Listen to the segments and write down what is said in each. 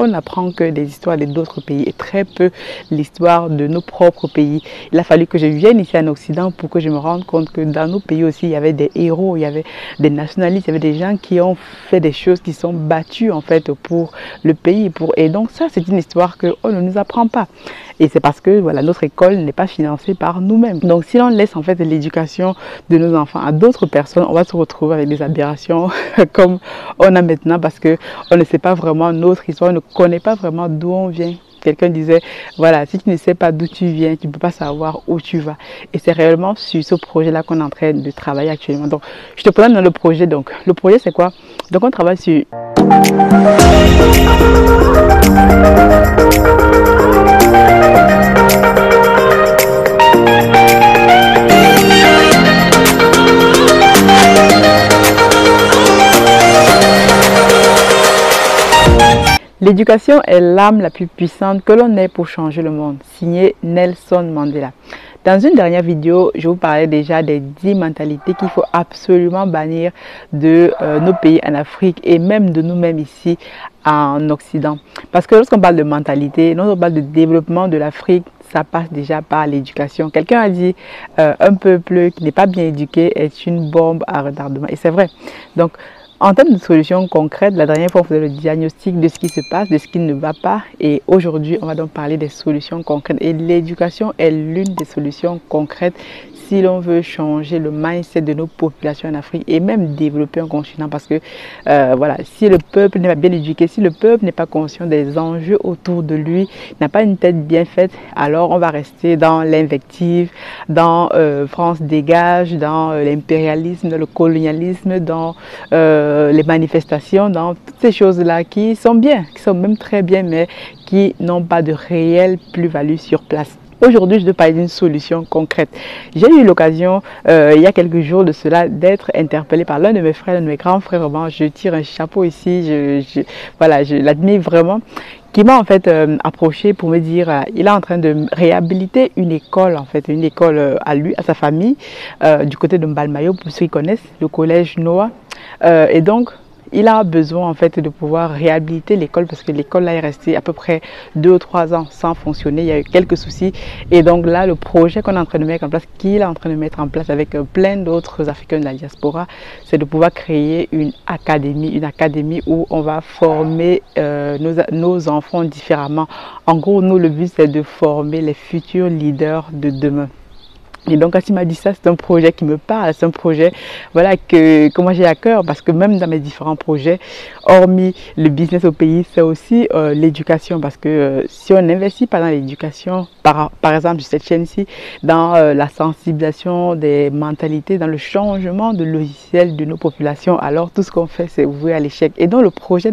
on n'apprend que des histoires d'autres pays et très peu l'histoire de nos propres pays. Il a fallu que je vienne ici en Occident pour que je me rende compte que dans nos pays aussi, il y avait des héros, il y avait des nationalistes, il y avait des gens qui ont fait des choses, qui sont battus en fait pour le pays. Et donc ça, c'est une histoire qu'on ne nous apprend pas. Et c'est parce que voilà, notre école n'est pas financée par nous-mêmes. Donc si l'on laisse en fait l'éducation de nos enfants à d'autres personnes, on va se retrouver avec des aberrations comme on a maintenant parce qu'on ne sait pas vraiment notre histoire, on ne connaît pas vraiment d'où on vient. Quelqu'un disait, voilà, si tu ne sais pas d'où tu viens, tu ne peux pas savoir où tu vas. Et c'est réellement sur ce projet-là qu'on est en train de travailler actuellement. Donc, je te présente dans le projet. Donc, le projet, c'est quoi? Donc, on travaille sur... L'éducation est l'arme la plus puissante que l'on ait pour changer le monde. Signé Nelson Mandela. Dans une dernière vidéo, je vous parlais déjà des 10 mentalités qu'il faut absolument bannir de nos pays en Afrique et même de nous-mêmes ici en Occident. Parce que lorsqu'on parle de mentalité, lorsqu'on parle de développement de l'Afrique, ça passe déjà par l'éducation. Quelqu'un a dit un peuple qui n'est pas bien éduqué est une bombe à retardement. Et c'est vrai. Donc, en termes de solutions concrètes, la dernière fois, on faisait le diagnostic de ce qui se passe, de ce qui ne va pas. Et aujourd'hui, on va donc parler des solutions concrètes. Et l'éducation est l'une des solutions concrètes si l'on veut changer le mindset de nos populations en Afrique et même développer un continent. Parce que, voilà, si le peuple n'est pas bien éduqué, si le peuple n'est pas conscient des enjeux autour de lui, n'a pas une tête bien faite, alors on va rester dans l'invective, dans France dégage, dans l'impérialisme, dans le colonialisme, dans les manifestations, dans toutes ces choses-là qui sont bien, qui sont même très bien, mais qui n'ont pas de réelle plus-value sur place. Aujourd'hui, je vais parler d'une solution concrète. J'ai eu l'occasion, il y a quelques jours de cela, d'être interpellée par l'un de mes frères, l'un de mes grands frères. Vraiment, je tire un chapeau ici, voilà, je l'admire vraiment, qui m'a en fait approché pour me dire il est en train de réhabiliter une école, en fait, une école à lui, à sa famille, du côté de Mbalmayo, pour ceux qui connaissent, le collège Noah. Et donc, il a besoin en fait de pouvoir réhabiliter l'école parce que l'école là est restée à peu près 2 ou 3 ans sans fonctionner. Il y a eu quelques soucis et donc là le projet qu'on est en train de mettre en place, qu'il est en train de mettre en place avec plein d'autres Africains de la diaspora, c'est de pouvoir créer une académie où on va former nos enfants différemment. En gros, nous le but c'est de former les futurs leaders de demain. Et donc, quand il m'a dit ça, c'est un projet qui me parle, c'est un projet voilà, que moi j'ai à cœur parce que même dans mes différents projets, hormis le business au pays, c'est aussi l'éducation parce que si on n'investit pas dans l'éducation, par exemple sur cette chaîne-ci, dans la sensibilisation des mentalités, dans le changement de logiciel de nos populations, alors tout ce qu'on fait, c'est ouvrir à l'échec. Et donc, le projet,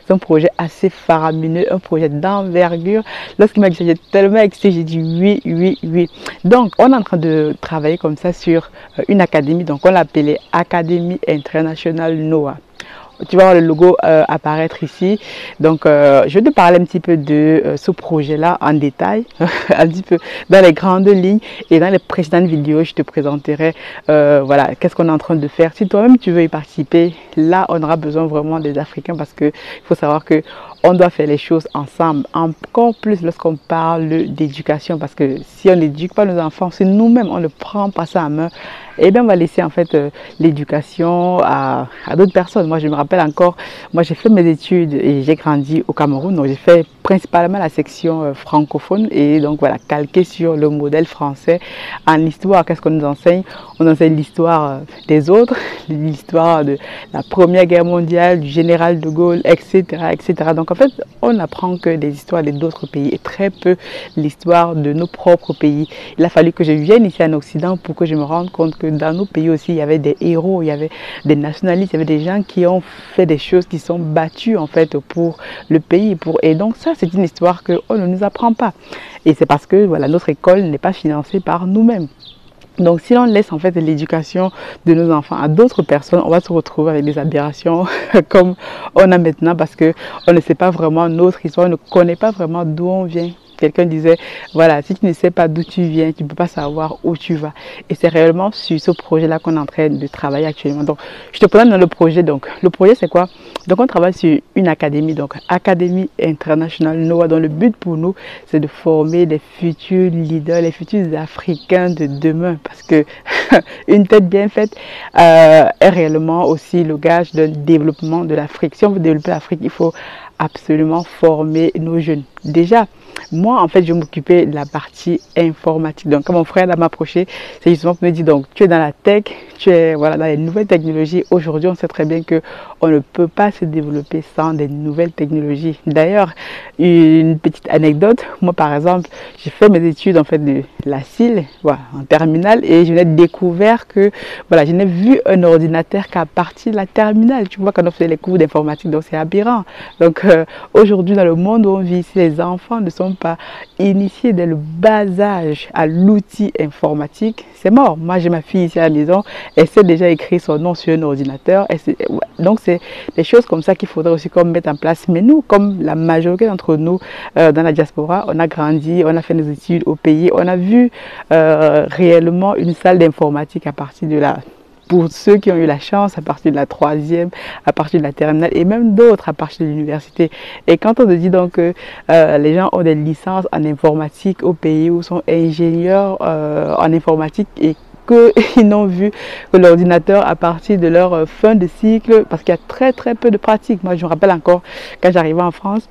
c'est un projet assez faramineux, un projet d'envergure. Lorsqu'il m'a dit ça, j'ai tellement excité, j'ai dit oui, oui, oui. Donc, on est en train de travailler comme ça sur une académie, donc on l'appelait Académie Internationale Noah. Tu vas voir le logo apparaître ici. Donc, je vais te parler un petit peu de ce projet-là en détail, un petit peu dans les grandes lignes. Et dans les précédentes vidéos, je te présenterai voilà, qu'est-ce qu'on est en train de faire. Si toi-même tu veux y participer, là, on aura besoin vraiment des Africains parce qu'il faut savoir que on doit faire les choses ensemble. Encore plus lorsqu'on parle d'éducation parce que si on n'éduque pas nos enfants, si nous-mêmes on ne prend pas ça en main, et bien on va laisser en fait l'éducation à d'autres personnes. Moi je me rappelle encore, moi j'ai fait mes études et j'ai grandi au Cameroun, donc j'ai fait principalement la section francophone et donc voilà, calqué sur le modèle français. En histoire, qu'est-ce qu'on nous enseigne? On enseigne l'histoire des autres, l'histoire de la Première Guerre mondiale, du général de Gaulle, etc., etc. Donc en fait, on n'apprend que des histoires d'autres pays et très peu l'histoire de nos propres pays. Il a fallu que je vienne ici en Occident pour que je me rende compte que dans nos pays aussi, il y avait des héros, il y avait des nationalistes, il y avait des gens qui ont fait des choses, qui sont battus en fait pour le pays. Et donc ça, c'est une histoire qu'on ne nous apprend pas. Et c'est parce que voilà, notre école n'est pas financée par nous-mêmes. Donc, si l'on laisse en fait l'éducation de nos enfants à d'autres personnes, on va se retrouver avec des aberrations comme on a maintenant parce qu'on ne sait pas vraiment notre histoire, on ne connaît pas vraiment d'où on vient. quelqu'un disait, voilà, si tu ne sais pas d'où tu viens, tu ne peux pas savoir où tu vas. Et c'est réellement sur ce projet-là qu'on est en train de travailler actuellement. Donc, je te présente dans le projet. Donc, le projet, c'est quoi? Donc, on travaille sur une académie, donc Académie internationale NOAH, dont le but pour nous, c'est de former les futurs leaders, les futurs Africains de demain. Parce que une tête bien faite est réellement aussi le gage d'un développement de l'Afrique. Si on veut développer l'Afrique, il faut absolument former nos jeunes. Déjà, moi, en fait, je m'occupais de la partie informatique. Donc, quand mon frère m'a approché, c'est justement pour me dire, donc, tu es dans la tech, tu es voilà, dans les nouvelles technologies. Aujourd'hui, on sait très bien que on ne peut pas se développer sans des nouvelles technologies. D'ailleurs, une petite anecdote, moi, par exemple, j'ai fait mes études, en fait, de la CIL, voilà, en terminale, et je n'ai découvert que, voilà, je n'ai vu un ordinateur qu'à partir de la terminale. Tu vois, quand on faisait les cours d'informatique, donc c'est aberrant. Donc, aujourd'hui, dans le monde où on vit ici, les enfants ne sont pas initiés dès le bas âge à l'outil informatique. C'est mort. Moi, j'ai ma fille ici à la maison, elle sait déjà écrire son nom sur un ordinateur. Donc, c'est des choses comme ça qu'il faudrait aussi qu'on mette en place. Mais nous, comme la majorité d'entre nous dans la diaspora, on a grandi, on a fait nos études au pays, on a vu réellement une salle d'informatique à partir de la... Pour ceux qui ont eu la chance, à partir de la troisième, à partir de la terminale, et même d'autres à partir de l'université. Et quand on te dit donc que les gens ont des licences en informatique au pays ou sont ingénieurs en informatique et qu'ils n'ont vu que l'ordinateur à partir de leur fin de cycle, parce qu'il y a très peu de pratiques. Moi, je me rappelle encore quand j'arrivais en France,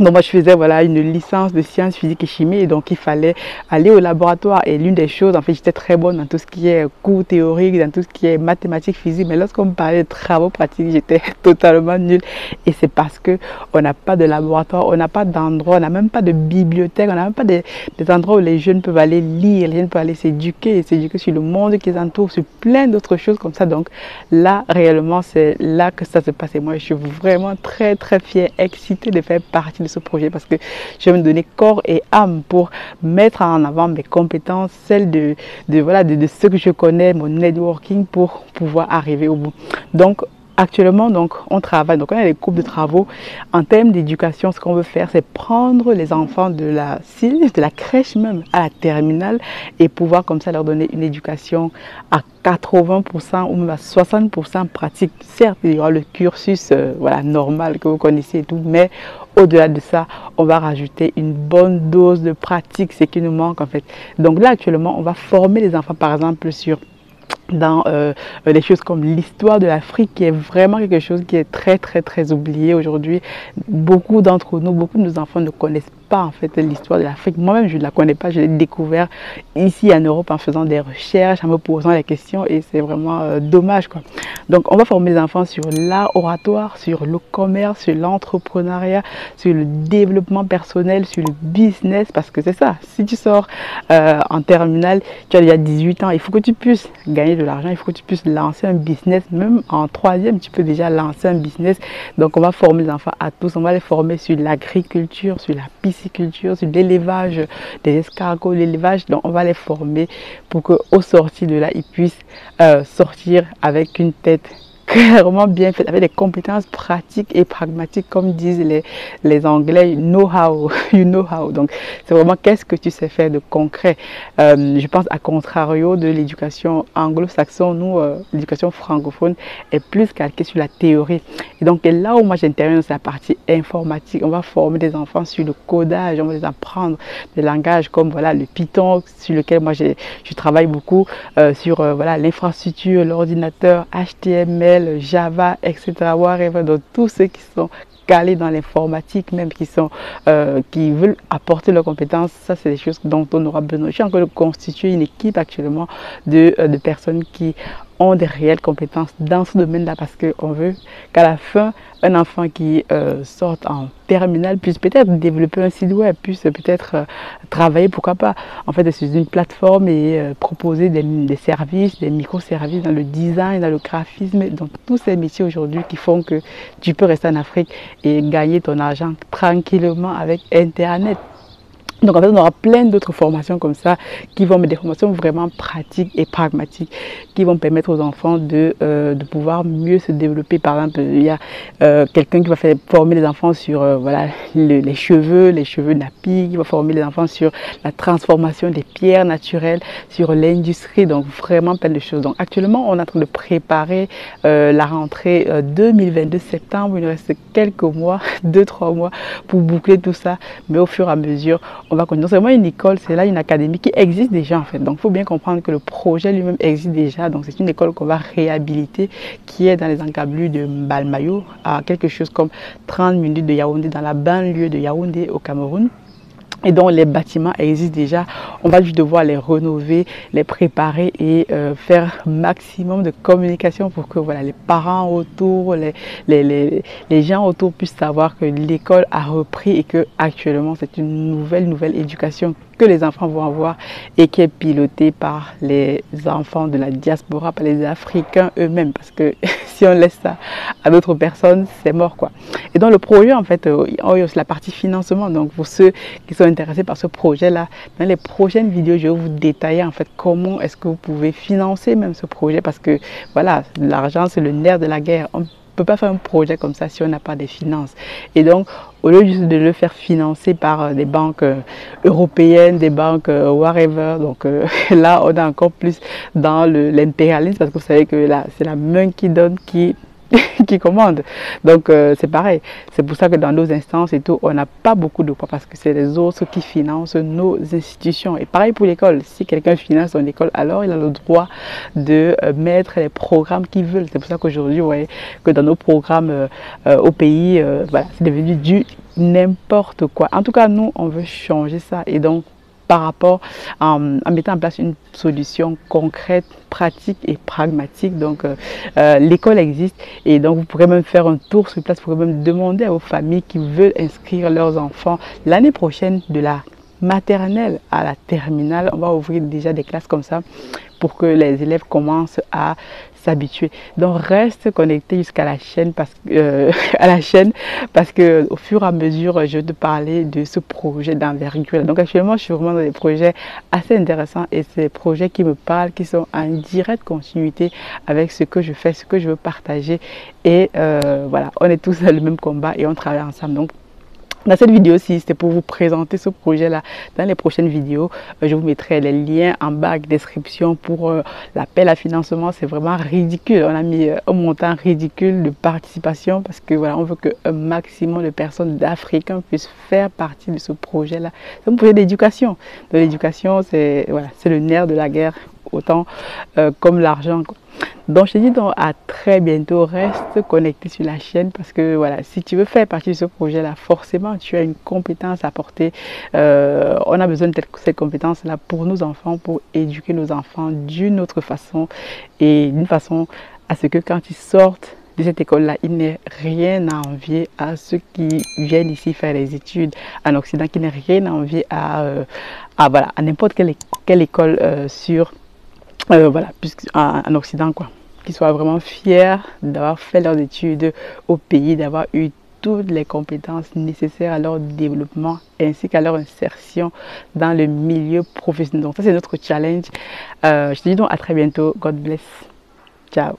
donc moi je faisais voilà une licence de sciences physique et chimie et donc il fallait aller au laboratoire et l'une des choses, en fait j'étais très bonne dans tout ce qui est cours théoriques, dans tout ce qui est mathématiques, physique, mais lorsqu'on me parlait de travaux pratiques j'étais totalement nulle et c'est parce que on n'a pas de laboratoire, on n'a pas d'endroit, on n'a même pas de bibliothèque, on n'a même pas des endroits où les jeunes peuvent aller lire, les jeunes peuvent aller s'éduquer sur le monde qui les entoure, sur plein d'autres choses comme ça. Donc là réellement c'est là que ça se passe et moi je suis vraiment très fière, excitée de faire partie de ce projet parce que je vais me donner corps et âme pour mettre en avant mes compétences, celles de ce que je connais, mon networking pour pouvoir arriver au bout. Donc actuellement, donc, on travaille, donc on a des groupes de travaux. En termes d'éducation, ce qu'on veut faire, c'est prendre les enfants de la CIL, de la crèche même, à la terminale et pouvoir comme ça leur donner une éducation à 80% ou même à 60% pratique. Certes, il y aura le cursus voilà, normal que vous connaissez et tout, mais au-delà de ça, on va rajouter une bonne dose de pratique, ce qui nous manque en fait. Donc là, actuellement, on va former les enfants, par exemple, dans des choses comme l'histoire de l'Afrique qui est vraiment quelque chose qui est très oublié aujourd'hui. Beaucoup d'entre nous, beaucoup de nos enfants ne connaissent pas en fait l'histoire de l'Afrique. Moi-même, je ne la connais pas, je l'ai découvert ici en Europe en faisant des recherches, en me posant des questions et c'est vraiment dommage quoi. Donc, on va former les enfants sur l'art oratoire, sur le commerce, sur l'entrepreneuriat, sur le développement personnel, sur le business parce que c'est ça. Si tu sors en terminale, tu as déjà 18 ans, il faut que tu puisses gagner de l'argent, il faut que tu puisses lancer un business. Même en troisième, tu peux déjà lancer un business. Donc, on va former les enfants à tous. On va les former sur l'agriculture, sur la pisciculture, sur l'élevage des escargots, l'élevage. Donc, on va les former pour qu'au sortir de là, ils puissent sortir avec une tête clairement bien faite, avec des compétences pratiques et pragmatiques, comme disent les Anglais, know how, you know how. Donc, c'est vraiment qu'est-ce que tu sais faire de concret. Je pense à contrario de l'éducation anglo-saxonne, nous, l'éducation francophone est plus calquée sur la théorie. Et donc, là où moi j'interviens, c'est la partie informatique. On va former des enfants sur le codage, on va les apprendre des langages comme voilà le Python, sur lequel moi je travaille beaucoup, sur voilà l'infrastructure, l'ordinateur, HTML, Java, etc. Whatever, donc tous ceux qui sont calés dans l'informatique, même qui veulent apporter leurs compétences, ça c'est des choses dont on aura besoin. Je suis en train de constituer une équipe actuellement de personnes qui ont des réelles compétences dans ce domaine-là parce qu'on veut qu'à la fin, un enfant qui sorte en terminale puisse peut-être développer un site web, puisse peut-être travailler, pourquoi pas, en fait, sur une plateforme et proposer des services, des microservices dans le design, dans le graphisme, dans tous ces métiers aujourd'hui qui font que tu peux rester en Afrique et gagner ton argent tranquillement avec Internet. Donc en fait, on aura plein d'autres formations comme ça qui vont mettre des formations vraiment pratiques et pragmatiques qui vont permettre aux enfants de pouvoir mieux se développer. Par exemple, il y a quelqu'un qui va faire former les enfants sur voilà, les cheveux nappies, qui va former les enfants sur la transformation des pierres naturelles, sur l'industrie, donc vraiment plein de choses. Donc actuellement, on est en train de préparer la rentrée 2022 septembre. Il nous reste quelques mois, 2-3 mois pour boucler tout ça, mais au fur et à mesure, on va continuer. C'est vraiment une école, c'est là une académie qui existe déjà en fait. Donc il faut bien comprendre que le projet lui-même existe déjà. Donc c'est une école qu'on va réhabiliter qui est dans les encablures de Mbalmayo, à quelque chose comme 30 minutes de Yaoundé, dans la banlieue de Yaoundé au Cameroun. Et donc les bâtiments existent déjà, on va juste devoir les rénover, les préparer et faire maximum de communication pour que voilà, les parents autour, les gens autour puissent savoir que l'école a repris et que actuellement c'est une nouvelle éducation que les enfants vont avoir et qui est pilotée par les enfants de la diaspora, par les Africains eux-mêmes, parce que si on laisse ça à d'autres personnes, c'est mort quoi. Et donc le projet en fait, il y a aussi la partie financement. Donc pour ceux qui sont intéressés par ce projet là, dans les prochaines vidéos je vais vous détailler en fait comment est-ce que vous pouvez financer même ce projet, parce que voilà, l'argent c'est le nerf de la guerre. On peut pas faire un projet comme ça si on n'a pas des finances. Et donc au lieu juste de le faire financer par des banques européennes, des banques whatever, donc là on est encore plus dans l'impérialisme, parce que vous savez que là c'est la main qui donne qui commande. Donc c'est pareil, c'est pour ça que dans nos instances et tout, on n'a pas beaucoup de poids, parce que c'est les autres qui financent nos institutions. Et pareil pour l'école, si quelqu'un finance son école, alors il a le droit de mettre les programmes qu'il veut. C'est pour ça qu'aujourd'hui, vous voyez que dans nos programmes au pays, voilà, c'est devenu du n'importe quoi. En tout cas, nous, on veut changer ça. Et donc, par rapport en mettant en place une solution concrète, pratique et pragmatique. Donc l'école existe et donc vous pourrez même faire un tour sur place, vous pourrez même demander à vos familles qui veulent inscrire leurs enfants l'année prochaine de la maternelle à la terminale. On va ouvrir déjà des classes comme ça pour que les élèves commencent à s'habituer. Donc reste connecté jusqu'à la chaîne parce que au fur et à mesure je vais te parler de ce projet d'envergure. Donc actuellement je suis vraiment dans des projets assez intéressants et c'est des projets qui me parlent, qui sont en directe continuité avec ce que je fais, ce que je veux partager, et voilà, on est tous dans le même combat et on travaille ensemble. Donc dans cette vidéo-ci, c'était pour vous présenter ce projet-là. Dans les prochaines vidéos, je vous mettrai les liens en bas de description pour l'appel à financement. C'est vraiment ridicule. On a mis un montant ridicule de participation parce que voilà, on veut qu'un maximum de personnes d'Africains puissent faire partie de ce projet-là. C'est un projet d'éducation. De l'éducation, c'est voilà, c'est le nerf de la guerre, autant comme l'argent. Donc je te dis donc à très bientôt, reste connecté sur la chaîne parce que voilà, si tu veux faire partie de ce projet là, forcément tu as une compétence à apporter. On a besoin de cette compétence là pour nos enfants, pour éduquer nos enfants d'une autre façon et d'une façon à ce que quand ils sortent de cette école là, ils n'aient rien à envier à ceux qui viennent ici faire les études en Occident, qui n'aient rien à envier voilà, à n'importe quelle école voilà, en Occident quoi. Qu'ils soient vraiment fiers d'avoir fait leurs études au pays, d'avoir eu toutes les compétences nécessaires à leur développement ainsi qu'à leur insertion dans le milieu professionnel. Donc ça c'est notre challenge. Je te dis donc à très bientôt. God bless. Ciao.